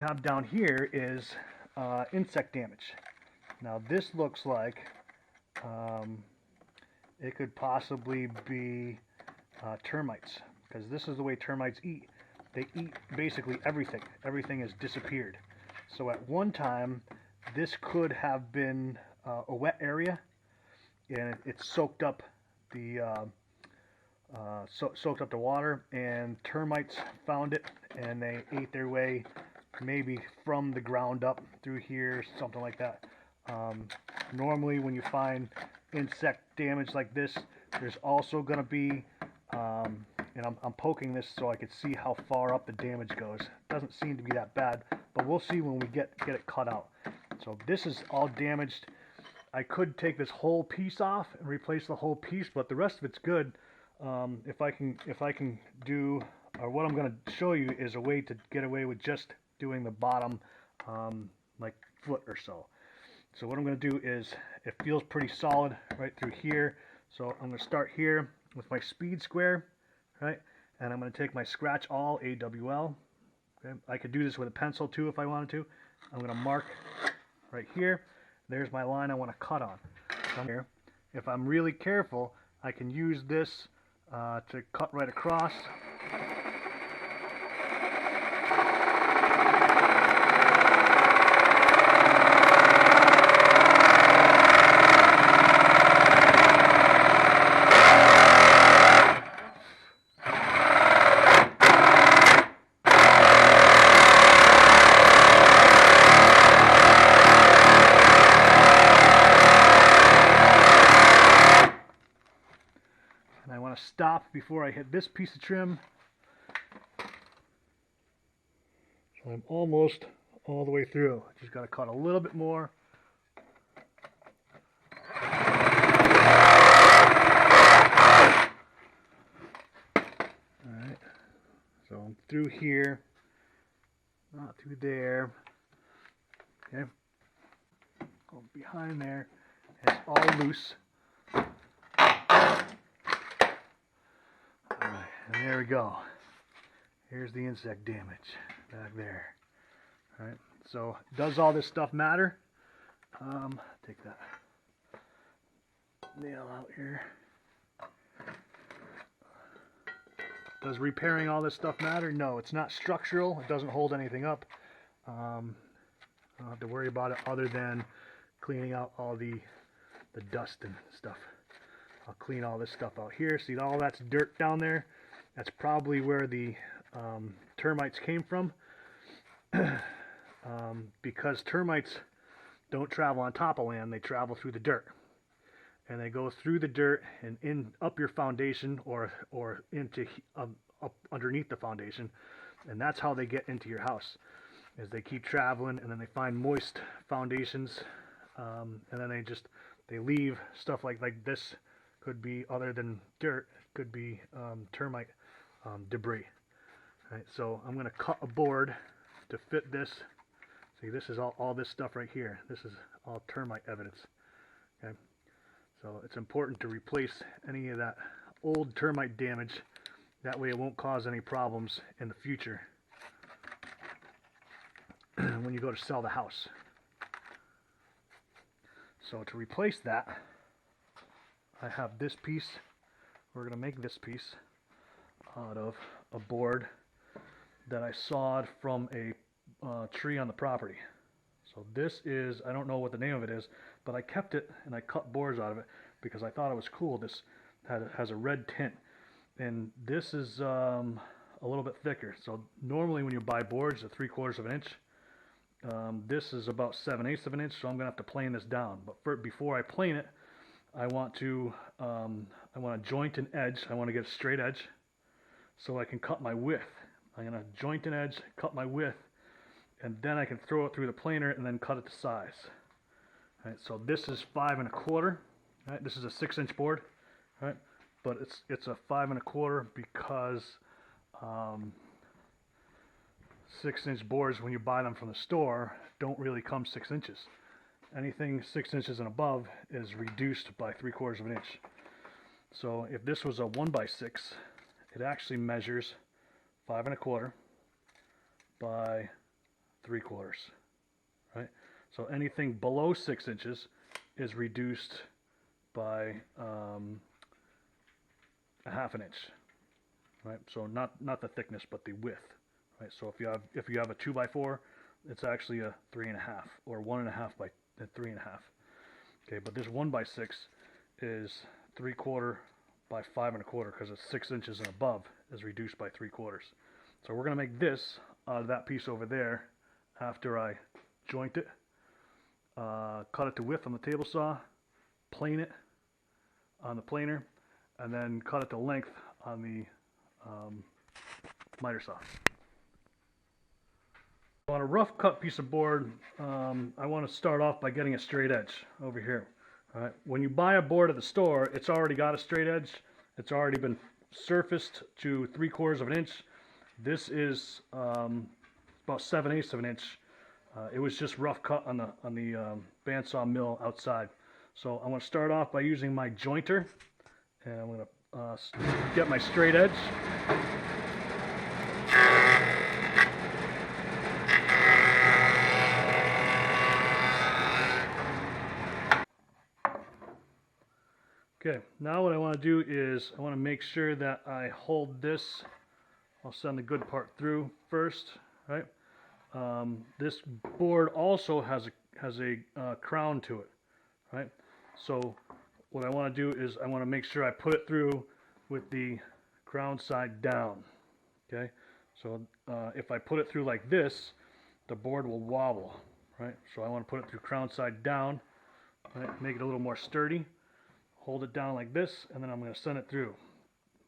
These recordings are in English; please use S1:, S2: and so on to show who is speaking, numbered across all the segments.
S1: have down here is insect damage. Now this looks like um, it could possibly be termites, because this is the way termites eat. They eat basically everything. Everything has disappeared. So at one time, this could have been a wet area, and it soaked up the soaked up the water, and termites found it, and they ate their way maybe from the ground up through here, something like that. Normally, when you find insect damage like this, there's also going to be, and I'm poking this so I could see how far up the damage goes. It doesn't seem to be that bad, but we'll see when we get it cut out. So this is all damaged. I could take this whole piece off and replace the whole piece, but the rest of it's good. If I can do, or what I'm going to show you is a way to get away with just doing the bottom, like foot or so. So what I'm going to do is, it feels pretty solid right through here. So I'm going to start here with my speed square, right? And I'm going to take my scratch all AWL. Okay? I could do this with a pencil too if I wanted to. I'm going to mark right here. There's my line I want to cut on. So here, if I'm really careful, I can use this to cut right across. And I want to stop before I hit this piece of trim. So I'm almost all the way through. Just got to cut a little bit more. Alright, so I'm through here, not through there. Okay, go behind there. It's all loose. Alright, and there we go. Here's the insect damage back there. Alright, so does all this stuff matter? Take that nail out here. Does repairing all this stuff matter? No, it's not structural. It doesn't hold anything up. I don't have to worry about it other than cleaning out all the dust and stuff. I'll clean all this stuff out here. See, all that's dirt down there. That's probably where the termites came from. Because termites don't travel on top of land, they travel through the dirt. And they go through the dirt and in up your foundation or into up underneath the foundation, and that's how they get into your house. Is they keep traveling, and then they find moist foundations, and then they leave stuff like this. Could be other than dirt. Could be termite debris. Right, so I'm going to cut a board to fit this. See, this is all this stuff right here. This is all termite evidence. Okay. So it's important to replace any of that old termite damage. That way it won't cause any problems in the future when you go to sell the house. So to replace that, I have this piece. We're going to make this piece out of a board that I sawed from a tree on the property. So this is, I don't know what the name of it is, but I kept it and I cut boards out of it because I thought it was cool. This has a red tint, and this is a little bit thicker. So normally when you buy boards, they're 3/4 of an inch. This is about 7/8 of an inch, so I'm gonna have to plane this down. But before I plane it, I want to joint an edge. I want to get a straight edge so I can cut my width. I'm gonna joint an edge, cut my width, and then I can throw it through the planer and then cut it to size. All right, so this is 5 1/4. Right, this is a 6-inch board, right? But it's a 5 1/4 because 6-inch boards, when you buy them from the store, don't really come 6 inches. Anything 6 inches and above is reduced by 3/4 of an inch. So if this was a 1x6, it actually measures 5 1/4 by 3/4, right? So anything below 6 inches is reduced by a 1/2 inch, right? So not the thickness, but the width, right? So if you have a 2x4, it's actually a 3.5 or 1.5 by 3.5. Okay, but this 1x6 is 3/4 by 5.25 because it's 6 inches and above is reduced by 3/4. So we're gonna make this out of that piece over there after I joint it, cut it to width on the table saw, plane it on the planer, and then cut it to length on the miter saw. On a rough cut piece of board, I want to start off by getting a straight edge over here. All right. When you buy a board at the store, it's already got a straight edge. It's already been surfaced to 3/4 of an inch. This is about 7/8 of an inch. It was just rough cut on the bandsaw mill outside. So I'm going to start off by using my jointer, and I'm going to get my straight edge. Okay, now what I want to do is I want to make sure that I hold this. I'll send the good part through first, right? This board also has a crown to it, right? So what I want to do is I want to make sure I put it through with the crown side down. Okay, so if I put it through like this, the board will wobble, right? So I want to put it through crown side down, right? Make it a little more sturdy. Hold it down like this, and then I'm going to send it through.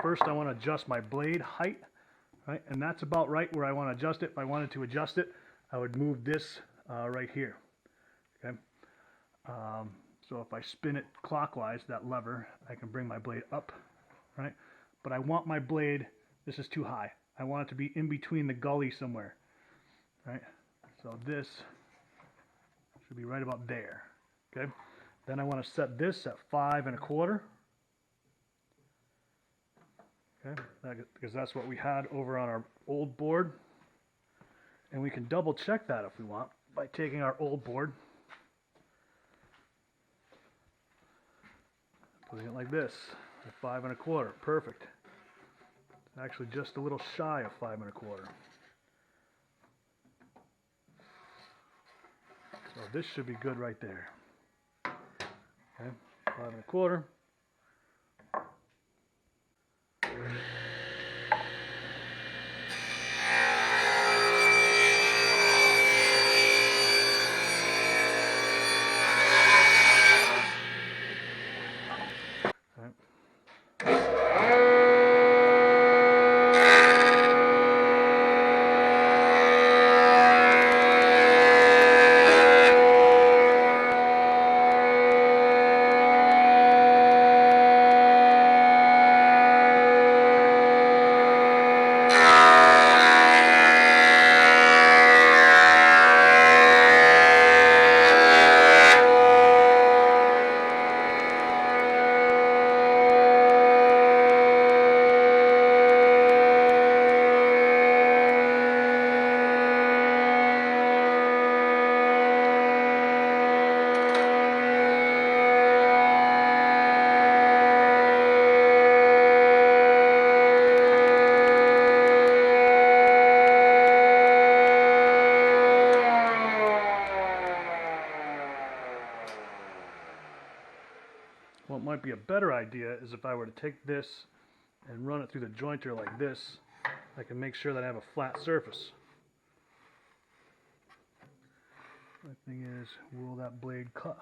S1: First, I want to adjust my blade height, right? And that's about right where I want to adjust it. If I wanted to adjust it, I would move this right here. Okay. So if I spin it clockwise, that lever, I can bring my blade up, right? But I want my blade, this is too high. I want it to be in between the gully somewhere, right? So this should be right about there, okay? Then I want to set this at 5.25. Okay, because that's what we had over on our old board. And we can double check that if we want by taking our old board, putting it like this, at 5.25. Perfect. It's actually just a little shy of 5.25. So this should be good right there. Okay, 5.25. What might be a better idea is if I were to take this and run it through the jointer like this, I can make sure that I have a flat surface. The thing is, will that blade cut?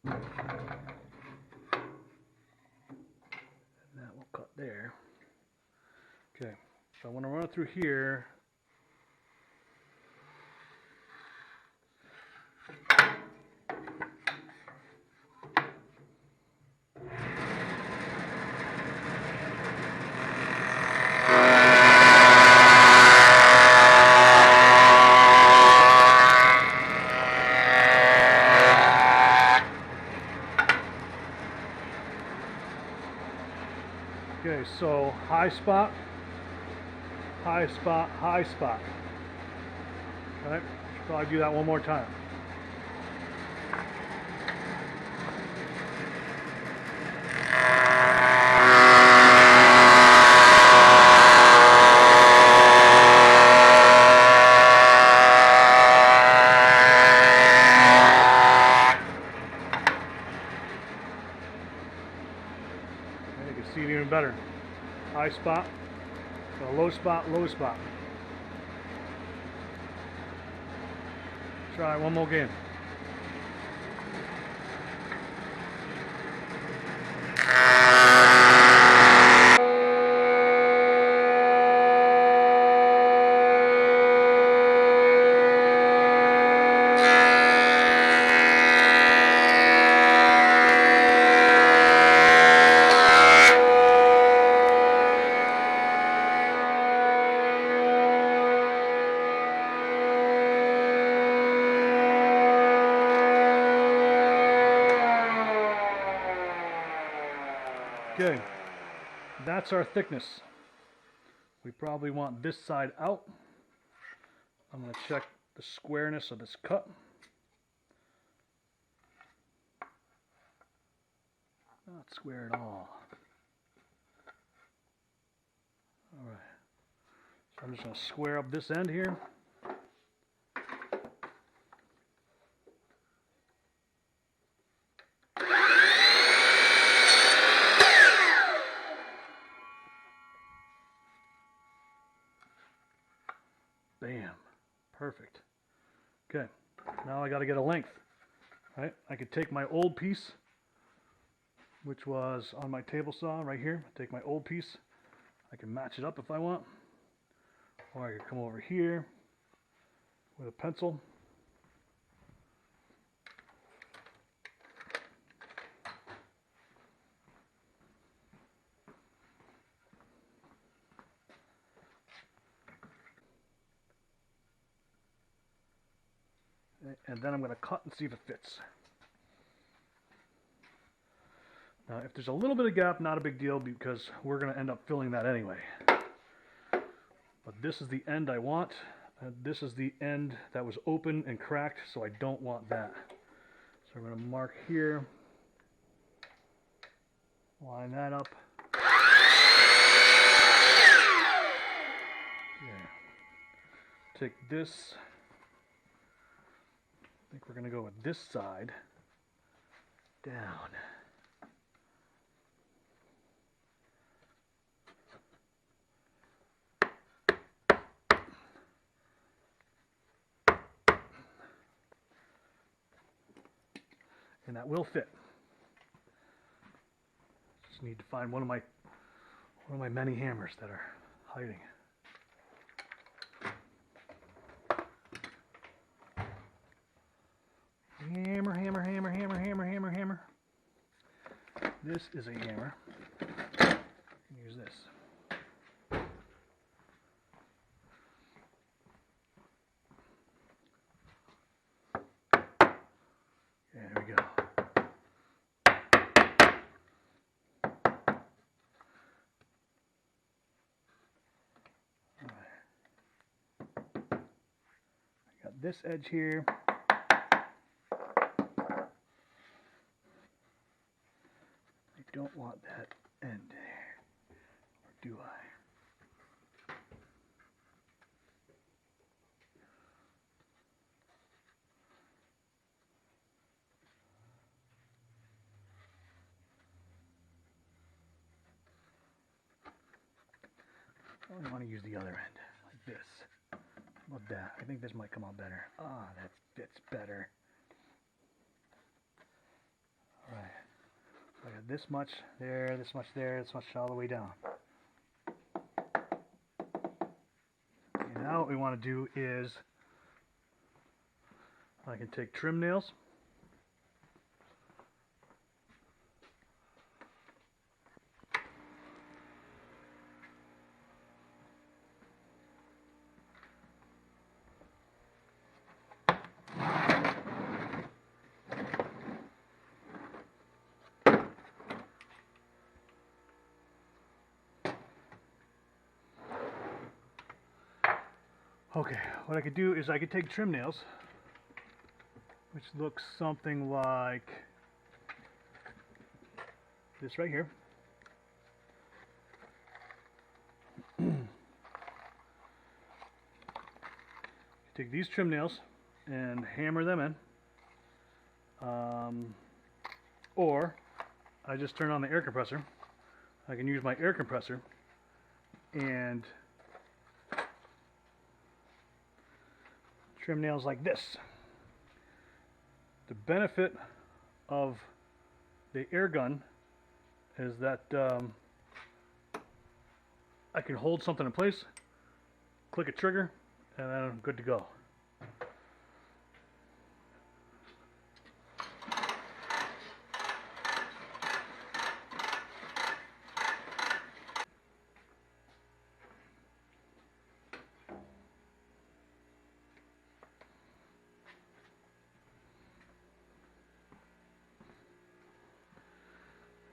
S1: And that will cut there. Okay, so I want to run it through here. Okay, so high spot, high spot, high spot. All right, should probably do that one more time. Okay, you can see it even better. High spot, low spot, low spot. Try it one more game. Okay, that's our thickness. We probably want this side out. I'm going to check the squareness of this cut. Not square at all. Alright, so I'm just going to square up this end here. Bam. Perfect. Okay, now I got to get a length. Right? I could take my old piece, which was on my table saw right here. Take my old piece. I can match it up if I want. Or I could come over here with a pencil. And then I'm going to cut and see if it fits. Now, if there's a little bit of gap, not a big deal because we're going to end up filling that anyway. But this is the end I want. And this is the end that was open and cracked, so I don't want that. So I'm going to mark here. Line that up. Yeah. Take this. I think we're going to go with this side down. And that will fit. Just need to find one of my many hammers that are hiding. Hammer, hammer, hammer, hammer, hammer, hammer, hammer. This is a hammer. Use this. There we go. Got this edge here. I don't want that end there. Or do I? I want to use the other end, like this. How about that? I think this might come out better. Ah, that fits better. Alright. So I got this much there, this much there, this much all the way down. Okay, now what we want to do is I can take trim nails. Okay, what I could do is I could take trim nails, which looks something like this right here. Take these trim nails and hammer them in. Or I just turn on the air compressor. I can use my air compressor and trim nails like this. The benefit of the air gun is that I can hold something in place, click a trigger, and then I'm good to go.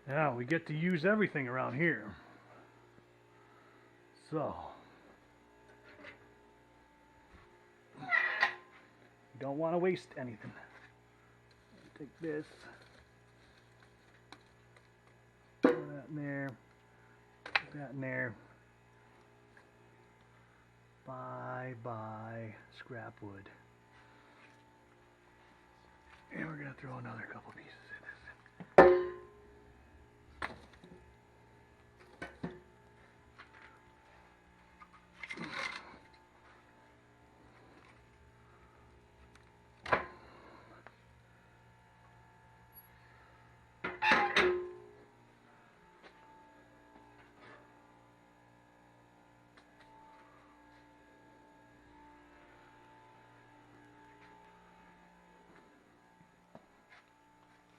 S1: Now we get to use everything around here. So, you don't want to waste anything. Take this, put that in there, put that in there. Bye scrap wood. And we're going to throw another couple pieces in this.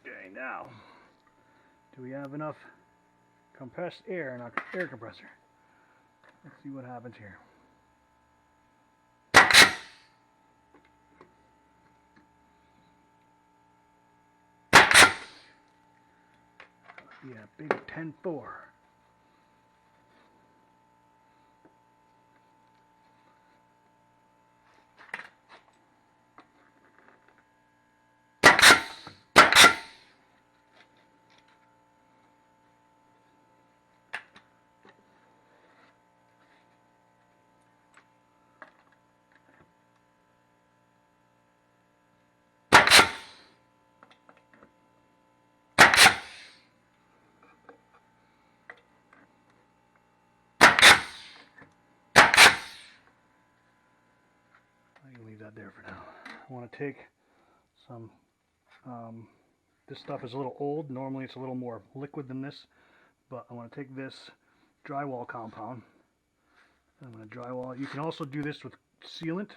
S1: Okay, now, do we have enough compressed air in our air compressor? Let's see what happens here. Yeah, big 10-4. I can leave that there for now. I want to take some, this stuff is a little old. Normally it's a little more liquid than this, but I want to take this drywall compound. I'm going to drywall. You can also do this with sealant.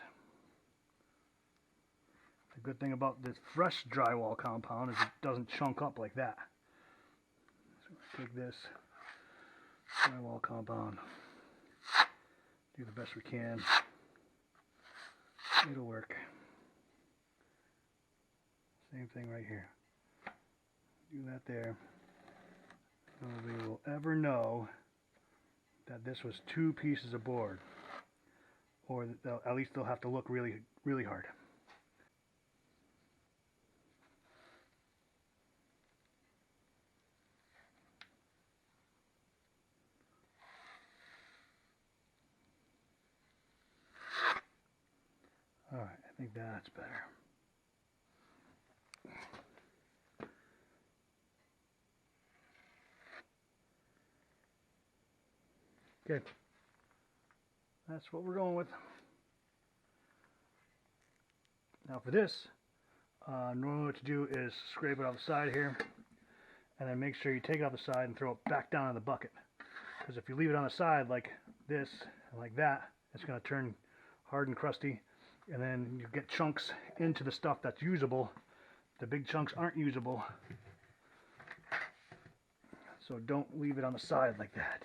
S1: The good thing about this fresh drywall compound is it doesn't chunk up like that. So I'm going to take this drywall compound, do the best we can. It'll work. Same thing right here. Do that there. Nobody will ever know that this was 2 pieces of board, or at least they'll have to look really, really hard. All right, I think that's better. Okay, that's what we're going with. Now for this, normally what you do is scrape it off the side here, and then make sure you take it off the side and throw it back down in the bucket. Because if you leave it on the side like this and like that, it's going to turn hard and crusty, and then you get chunks into the stuff that's usable. The big chunks aren't usable, so don't leave it on the side like that.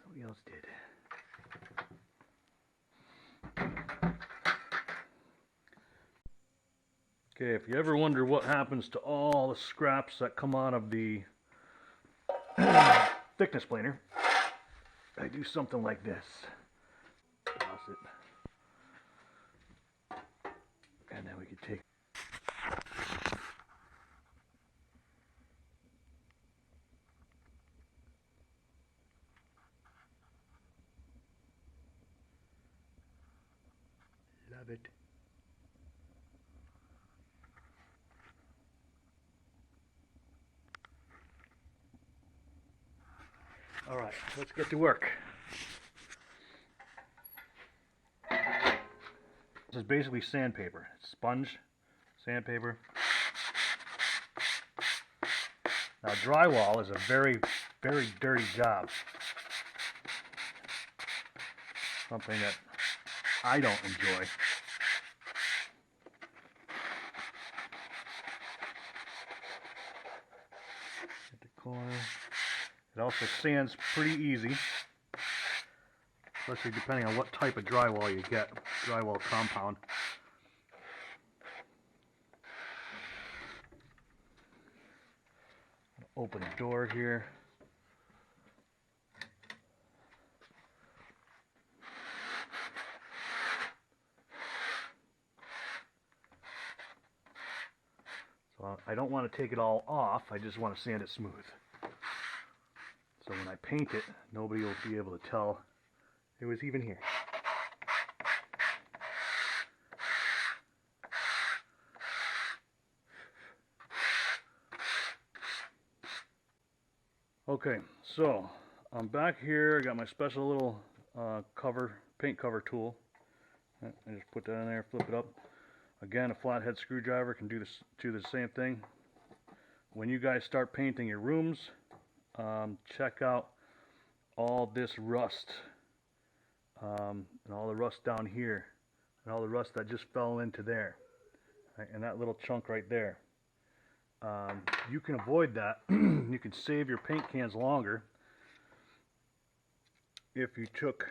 S1: Somebody else did. Okay, if you ever wonder what happens to all the scraps that come out of the thickness planer, I do something like this. Toss it it. All right, let's get to work. This is basically sandpaper. It's sponge, sandpaper. Now drywall is a very, very dirty job. Something that I don't enjoy. At the corner. It also sands pretty easy, especially depending on what type of drywall you get. Drywall compound. Open the door here. So I don't want to take it all off, I just want to sand it smooth. So when I paint it, nobody will be able to tell it was even here. Okay, so I'm back here. I got my special little paint cover tool. I just put that in there, flip it up. Again, a flathead screwdriver can do the same thing. When you guys start painting your rooms, check out all this rust and all the rust down here and all the rust that just fell into there, right? And that little chunk right there. You can avoid that. You can save your paint cans longer if you took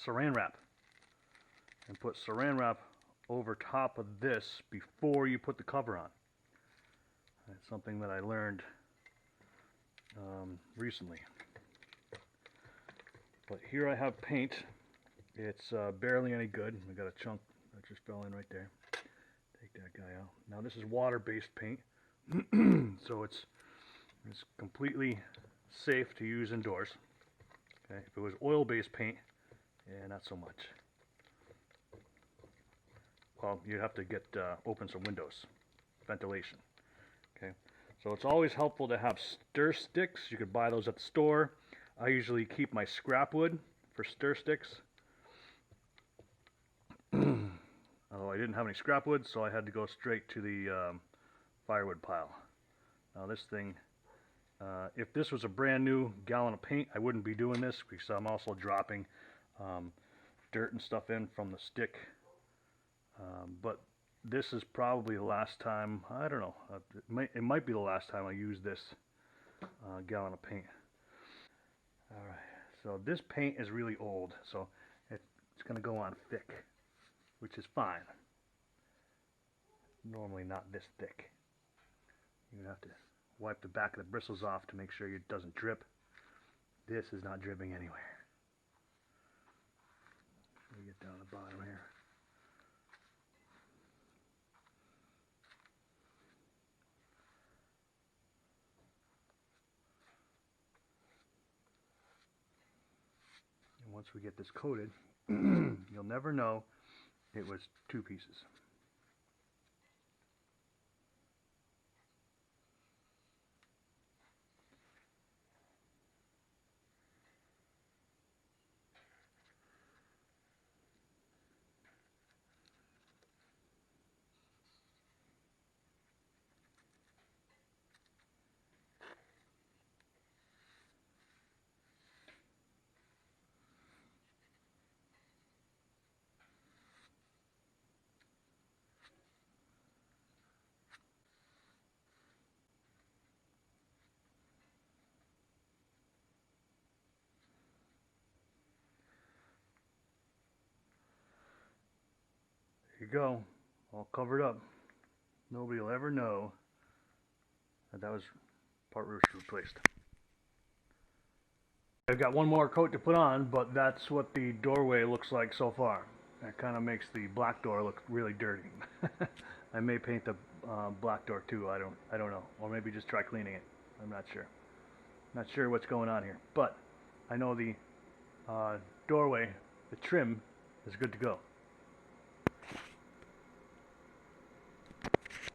S1: saran wrap and put saran wrap over top of this before you put the cover on. That's something that I learned recently. But here I have paint. It's barely any good. I got a chunk that just fell in right there. Take that guy out. Now this is water-based paint, so it's completely safe to use indoors. Okay, if it was oil-based paint, yeah, not so much. Well, you'd have to get open some windows, ventilation. Okay, so it's always helpful to have stir sticks. You could buy those at the store. I usually keep my scrap wood for stir sticks. Although I didn't have any scrap wood, so I had to go straight to the firewood pile. Now this thing, if this was a brand new gallon of paint, I wouldn't be doing this because I'm also dropping dirt and stuff in from the stick. But this is probably the last time, I don't know, it might be the last time I use this gallon of paint. Alright, so this paint is really old, so it's going to go on thick, which is fine. Normally not this thick. You have to wipe the back of the bristles off to make sure it doesn't drip. This is not dripping anywhere. Let me get down the bottom here. And once we get this coated, you'll never know it was two pieces. There you go, all covered up. Nobody will ever know that was part which was replaced. I've got one more coat to put on, but that's what the doorway looks like so far. That kind of makes the black door look really dirty. I may paint the black door too. I don't know, or maybe just try cleaning it. I'm not sure. Not sure what's going on here, but I know the doorway, the trim is good to go.